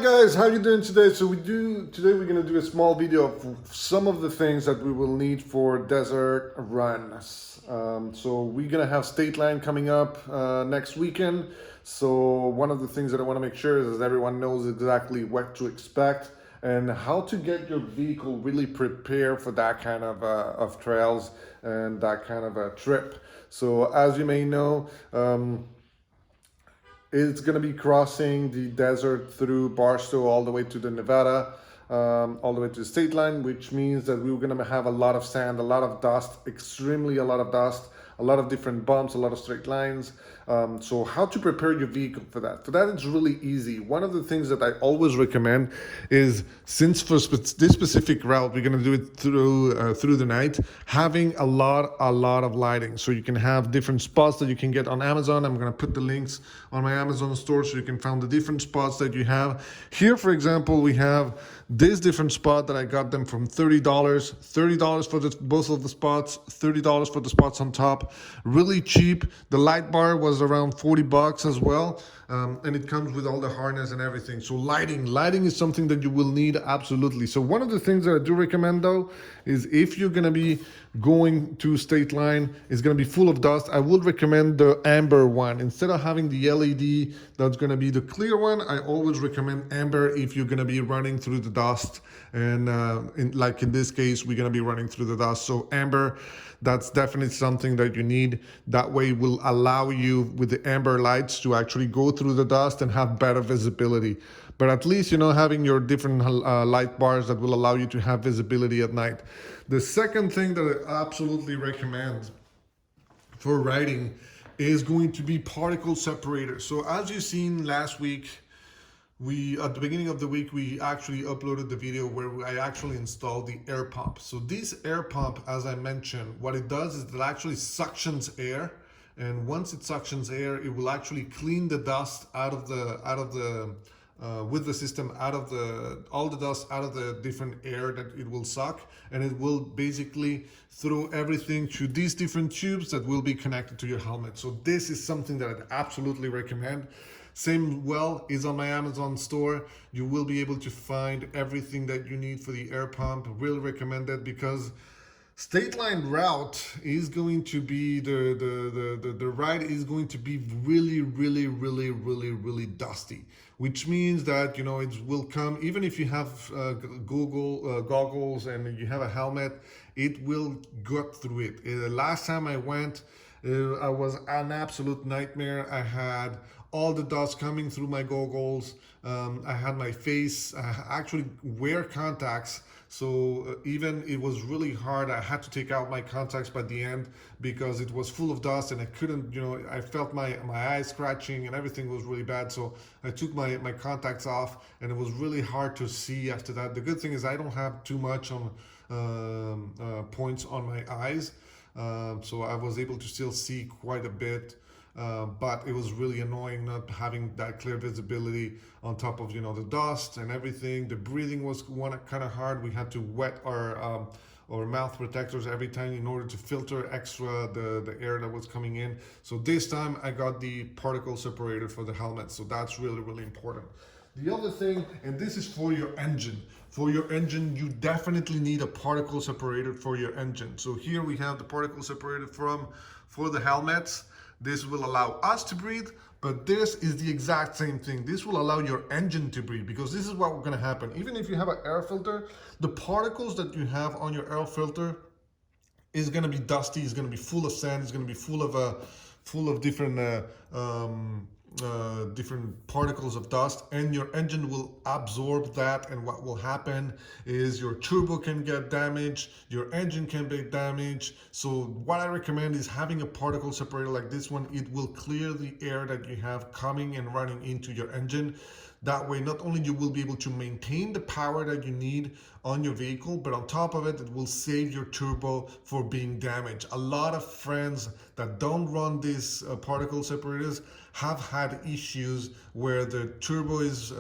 Guys, how you doing today? Today we're gonna do a small video of some of the things that we will need for desert runs. So we're gonna have Stateline coming up next weekend. So one of the things that I want to make sure is that everyone knows exactly what to expect and how to get your vehicle really prepared for that kind of trails and that kind of a trip. So as you may know, it's going to be crossing the desert through Barstow all the way to the Nevada, all the way to the state line, which means that we're going to have a lot of sand, a lot of dust, extremely a lot of dust, a lot of different bumps, a lot of straight lines. So how to prepare your vehicle for that? For that, it's really easy. One of the things that I always recommend is, since for this specific route, we're going to do it through the night, having a lot of lighting. So you can have different spots that you can get on Amazon. I'm going to put the links on my Amazon store so you can find the different spots that you have. Here, for example, we have this different spot that I got them from $30 for both of the spots, $30 for the spots on top. Really cheap. The light bar was around $40 as well, and it comes with all the harness and everything. So lighting is something that you will need absolutely. So one of the things that I do recommend though is, if you're going to be going to state line, it's going to be full of dust, I would recommend the amber one instead of having the LED that's going to be the clear one. I always recommend amber if you're going to be running through the dust, and like in this case we're going to be running through the dust. So amber, that's definitely something that you need. That way will allow you with the amber lights to actually go through the dust and have better visibility. But at least, having your different light bars that will allow you to have visibility at night. The second thing that I absolutely recommend for riding is going to be particle separators. So as you've seen last week, at the beginning of the week, we actually uploaded the video where I actually installed the air pump. So this air pump, as I mentioned, what it does is it actually suctions air. And once it suctions air, it will actually clean the dust with the system, all the dust out of the different air that it will suck, and it will basically throw everything through these different tubes that will be connected to your helmet. So this is something that I'd absolutely recommend. Same is on my Amazon store. You will be able to find everything that you need for the air pump. Really recommend that, because state line route is going to be the ride is going to be really dusty, which means that it will come, even if you have goggles and you have a helmet, it will gut through it. The last time I went, I was an absolute nightmare. I had all the dust coming through my goggles. I had my face, I actually wear contacts. So even it was really hard. I had to take out my contacts by the end because it was full of dust, and I couldn't, I felt my eyes scratching and everything was really bad. So I took my contacts off, and it was really hard to see after that. The good thing is I don't have too much on points on my eyes. So I was able to still see quite a bit. But it was really annoying not having that clear visibility on top of the dust and everything. The breathing was kind of hard. We had to wet our mouth protectors every time in order to filter extra the air that was coming in. So this time I got the particle separator for the helmet, so that's really important. The other thing, and this is for your engine. For your engine, you definitely need a particle separator for your engine. So here we have the particle separator for the helmets. This will allow us to breathe, but this is the exact same thing. This will allow your engine to breathe, because this is what going to happen. Even if you have an air filter, the particles that you have on your air filter is going to be dusty, is going to be full of sand, is going to be full of different different particles of dust, and your engine will absorb that. And what will happen is your turbo can get damaged, your engine can be damaged. So what I recommend is having a particle separator like this one. It will clear the air that you have coming and running into your engine. That way, not only you will be able to maintain the power that you need on your vehicle, but on top of it, it will save your turbo for being damaged. A lot of friends that don't run these particle separators have had issues where the turbo is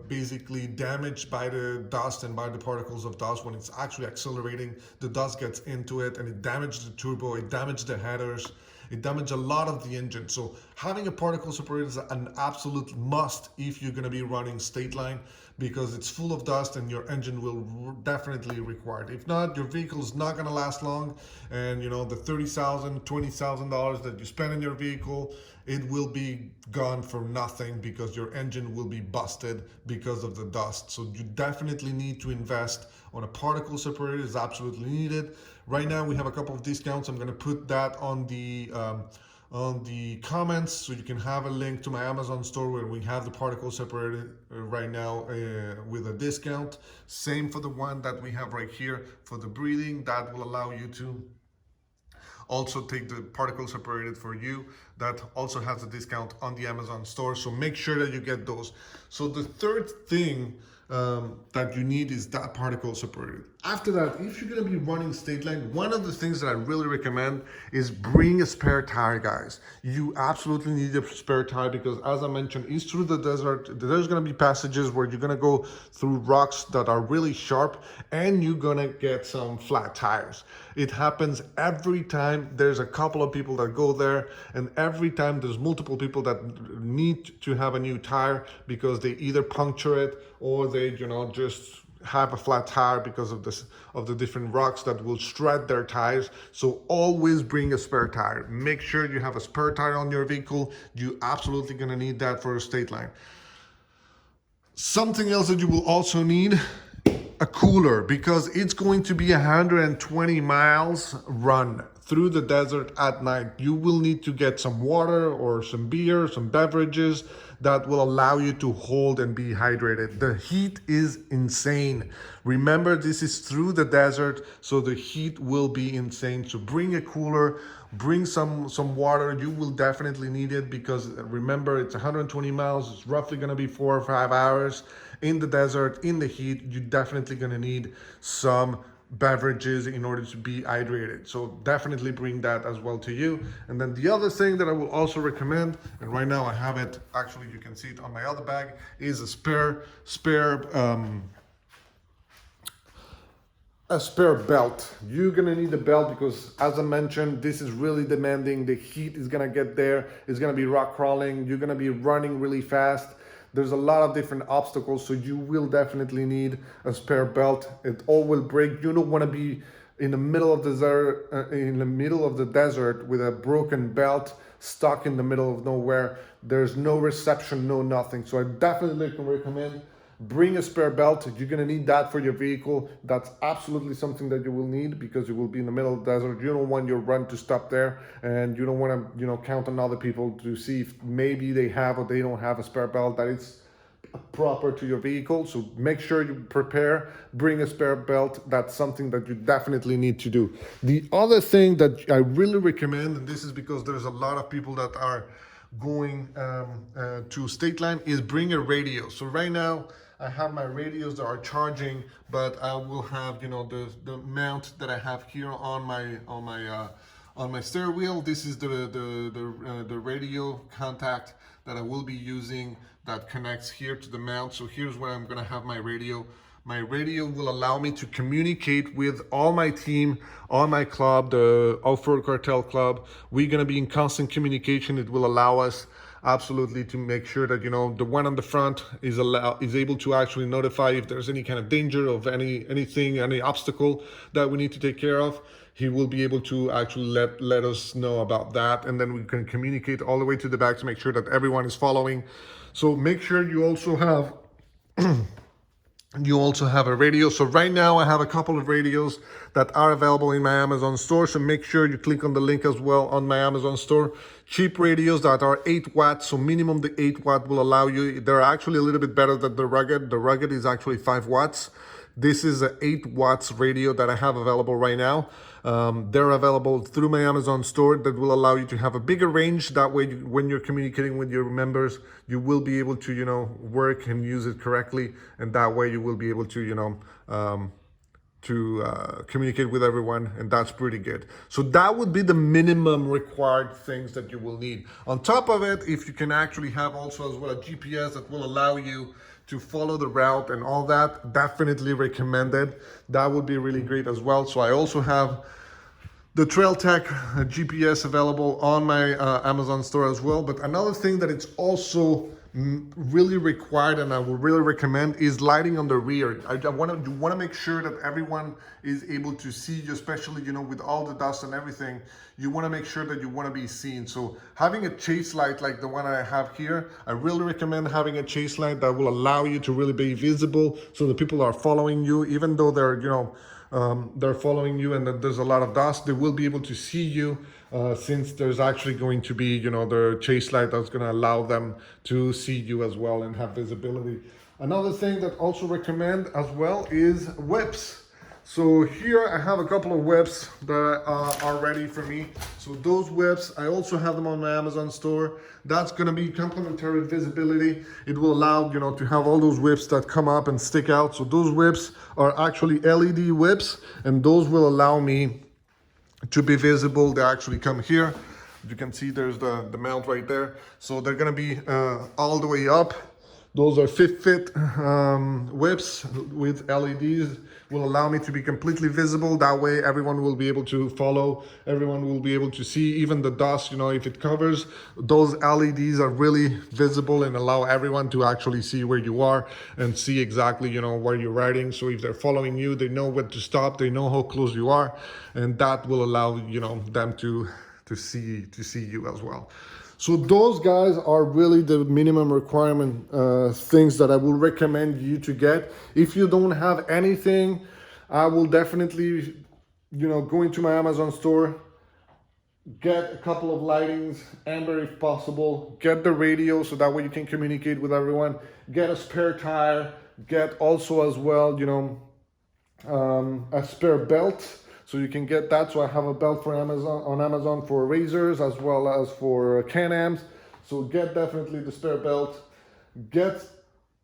basically damaged by the dust and by the particles of dust. When it's actually accelerating, the dust gets into it and it damages the turbo, it damages the headers. it damages a lot of the engine. So having a particle separator is an absolute must if you're going to be running Stateline, because it's full of dust and your engine will definitely require it. If not, your vehicle is not going to last long, and you know, the $30,000, $20,000 that you spend in your vehicle, it will be gone for nothing because your engine will be busted because of the dust. So you definitely need to invest on a particle separator. Is absolutely needed. Right now we have a couple of discounts. I'm going to put that on the comments, so you can have a link to my Amazon store where we have the particle separator right now with a discount. Same for the one that we have right here for the breathing. That will allow you to also take the particle separated for you. That also has a discount on the Amazon store. So make sure that you get those. So the third thing that you need is that particle separated. After that, if you're going to be running Stateline, one of the things that I really recommend is bring a spare tire, guys. You absolutely need a spare tire because, as I mentioned, it's through the desert. There's going to be passages where you're going to go through rocks that are really sharp, and you're going to get some flat tires. It happens every time. There's a couple of people that go there, and every time there's multiple people that need to have a new tire because they either puncture it or they, you know, just have a flat tire because of this, of the different rocks that will shred their tires. So always bring a spare tire. Make sure you have a spare tire on your vehicle. You absolutely gonna need that for a Stateline. Something else that you will also need, a cooler, because it's going to be 120 miles run through the desert at night. You will need to get some water or some beer, some beverages that will allow you to hold and be hydrated. The heat is insane. Remember, this is through the desert, so the heat will be insane. So bring a cooler, bring some water. You will definitely need it because remember, it's 120 miles. It's roughly gonna be 4 or 5 hours in the desert, in the heat. You're definitely gonna need some beverages in order to be hydrated. So definitely bring that as well to you. And then the other thing that I will also recommend, and right now I have it, actually you can see it on my other bag, is a spare belt. You're gonna need a belt because, as I mentioned, this is really demanding. The heat is gonna get there. It's gonna be rock crawling. You're gonna be running really fast. There's a lot of different obstacles, so you will definitely need a spare belt. It all will break. You don't want to be in the middle of the desert with a broken belt stuck in the middle of nowhere. There's no reception, no nothing. So I definitely can recommend bring a spare belt. You're gonna need that for your vehicle. That's absolutely something that you will need because you will be in the middle of the desert. You don't want your run to stop there, and you don't want to, you know, count on other people to see if maybe they have or they don't have a spare belt that is proper to your vehicle. So make sure you prepare, bring a spare belt. That's something that you definitely need to do. The other thing that I really recommend, and this is because there's a lot of people that are going to Stateline, is bring a radio. So right now I have my radios that are charging, but I will have, you know, the mount that I have here on my steering wheel. This is the radio contact that I will be using that connects here to the mount. So here's where I'm gonna have my radio. My radio will allow me to communicate with all my team, all my club, the Off-Road Cartel Club. We're gonna be in constant communication. It will allow us absolutely to make sure that, you know, the one on the front is able to actually notify if there's any kind of danger of any obstacle that we need to take care of. He will be able to actually let us know about that, and then we can communicate all the way to the back to make sure that everyone is following. So make sure you also have a radio. So right now I have a couple of radios that are available in my Amazon store. So make sure you click on the link as well on my Amazon store. Cheap radios that are 8 watts. So minimum the 8 watt will allow you. They're actually a little bit better than the Rugged. The Rugged is actually 5 watts. This is an 8 watts radio that I have available right now. They're available through my Amazon store that will allow you to have a bigger range. That way, when you're communicating with your members, you will be able to, you know, work and use it correctly. And that way you will be able to, you know, communicate with everyone, and that's pretty good. So that would be the minimum required things that you will need. On top of it, if you can actually have also as well a GPS that will allow you to follow the route and all that, definitely recommended. That would be really great as well. So I also have the Trail Tech GPS available on my Amazon store as well. But another thing that it's also really required and I would really recommend is lighting on the rear. You want to make sure that everyone is able to see you, especially, you know, with all the dust and everything. You want to make sure that you want to be seen. So having a chase light like the one I have here, I really recommend having a chase light that will allow you to really be visible, so the people are following you, even though they're, you know, they're following you and that there's a lot of dust, they will be able to see you, since there's actually going to be, you know, the chase light that's going to allow them to see you as well and have visibility. Another thing that also recommend as well is whips. So here I have a couple of whips that are ready for me. So those whips, I also have them on my Amazon store. That's going to be complementary visibility. It will allow, you know, to have all those whips that come up and stick out. So those whips are actually LED whips, and those will allow me to be visible. They actually come here. You can see there's the mount right there. So they're going to be all the way up. Those are fit whips with LEDs, will allow me to be completely visible. That way everyone will be able to follow, everyone will be able to see, even the dust, you know, if it covers, those LEDs are really visible and allow everyone to actually see where you are and see exactly, you know, where you're riding. So if they're following you, they know when to stop, they know how close you are, and that will allow, you know, them to see you as well. So those guys are really the minimum requirement things that I will recommend you to get. If you don't have anything, I will definitely, you know, go into my Amazon store, get a couple of lightings, amber if possible, get the radio so that way you can communicate with everyone, get a spare tire, get also as well, you know, a spare belt. So you can get that. So I have a belt for Amazon for razors as well as for Can-Ams. So get definitely the spare belt. Get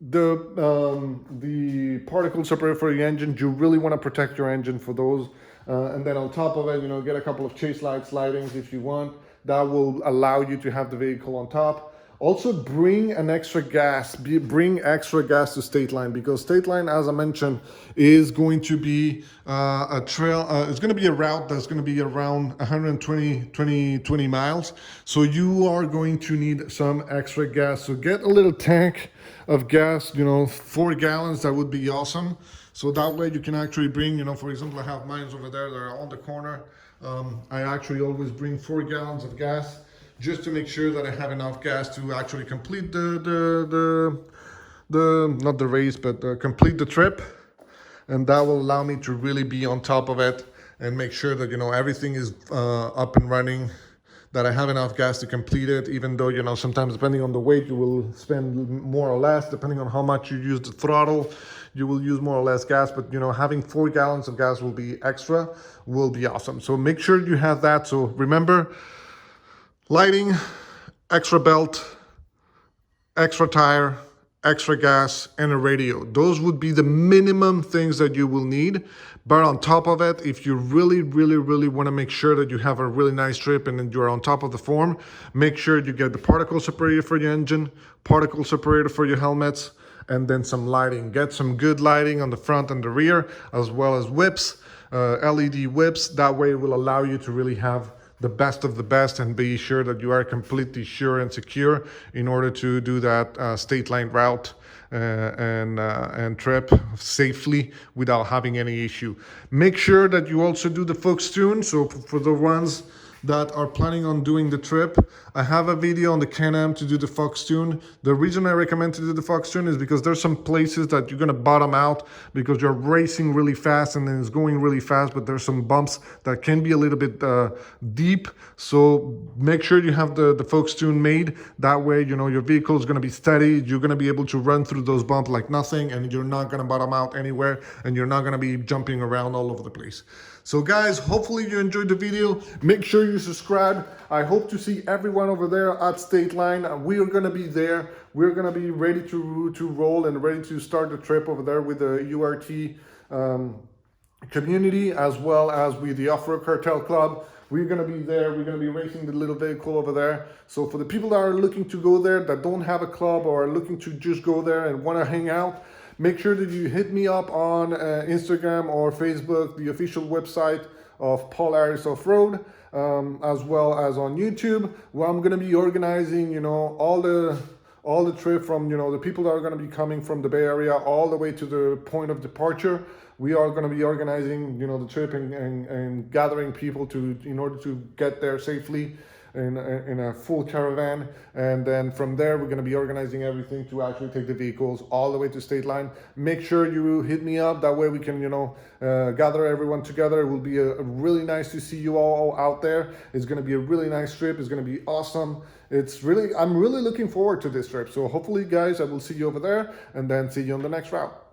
the particle separator for the engine. You really want to protect your engine for those. And then on top of it, you know, get a couple of chase lights, lightings if you want. That will allow you to have the vehicle on top. Also bring an extra gas, bring extra gas to Stateline, because Stateline, as I mentioned, is going to be a trail, it's going to be a route that's going to be around 120 miles. So you are going to need some extra gas. So get a little tank of gas, you know, 4 gallons, that would be awesome. So that way you can actually bring, you know, for example, I have mine over there, they're on the corner. I actually always bring 4 gallons of gas, just to make sure that I have enough gas to actually complete the not the race, but complete the trip. And that will allow me to really be on top of it and make sure that, you know, everything is up and running, that I have enough gas to complete it, even though, you know, sometimes depending on the weight, you will spend more or less, depending on how much you use the throttle, you will use more or less gas, but, you know, having 4 gallons of gas will be extra, will be awesome. So make sure you have that. So remember, lighting, extra belt, extra tire, extra gas, and a radio. Those would be the minimum things that you will need. But on top of it, if you really want to make sure that you have a really nice trip and that you're on top of the form, make sure you get the particle separator for your engine, particle separator for your helmets, and then some lighting. Get some good lighting on the front and the rear, as well as whips, LED whips. That way it will allow you to really have the best of the best and be sure that you are completely sure and secure in order to do that Stateline route and trip safely without having any issue. Make sure that you also do the Fox tune. So for the ones that are planning on doing the trip, I have a video on the Can-Am to do the Fox tune. The reason I recommend to do the Fox tune is because there's some places that you're gonna bottom out because you're racing really fast and then it's going really fast, but there's some bumps that can be a little bit deep. So make sure you have the Fox tune made. That way, you know, your vehicle is gonna be steady. You're gonna be able to run through those bumps like nothing, and you're not gonna bottom out anywhere, and you're not gonna be jumping around all over the place. So guys, hopefully you enjoyed the video. Make sure you subscribe. I hope to see everyone over there at Stateline. We are gonna be there. We're gonna be ready to roll and ready to start the trip over there with the URT community, as well as with the Off-Road Cartel Club. We're gonna be there. We're gonna be racing the little vehicle over there. So for the people that are looking to go there, that don't have a club or are looking to just go there and wanna hang out, make sure that you hit me up on Instagram or Facebook, the official website of Polaris Off-Road, as well as on YouTube, where I'm going to be organizing, you know, all the trip from, you know, the people that are going to be coming from the Bay Area all the way to the point of departure. We are going to be organizing, you know, the trip and gathering people in order to get there safely in a full caravan, and then from there we're going to be organizing everything to actually take the vehicles all the way to Stateline. Make sure you hit me up, that way we can, you know, gather everyone together. It will be a really nice to see you all out there. It's going to be a really nice trip. It's going to be awesome. I'm really looking forward to this trip. So hopefully guys, I will see you over there, and then see you on the next route.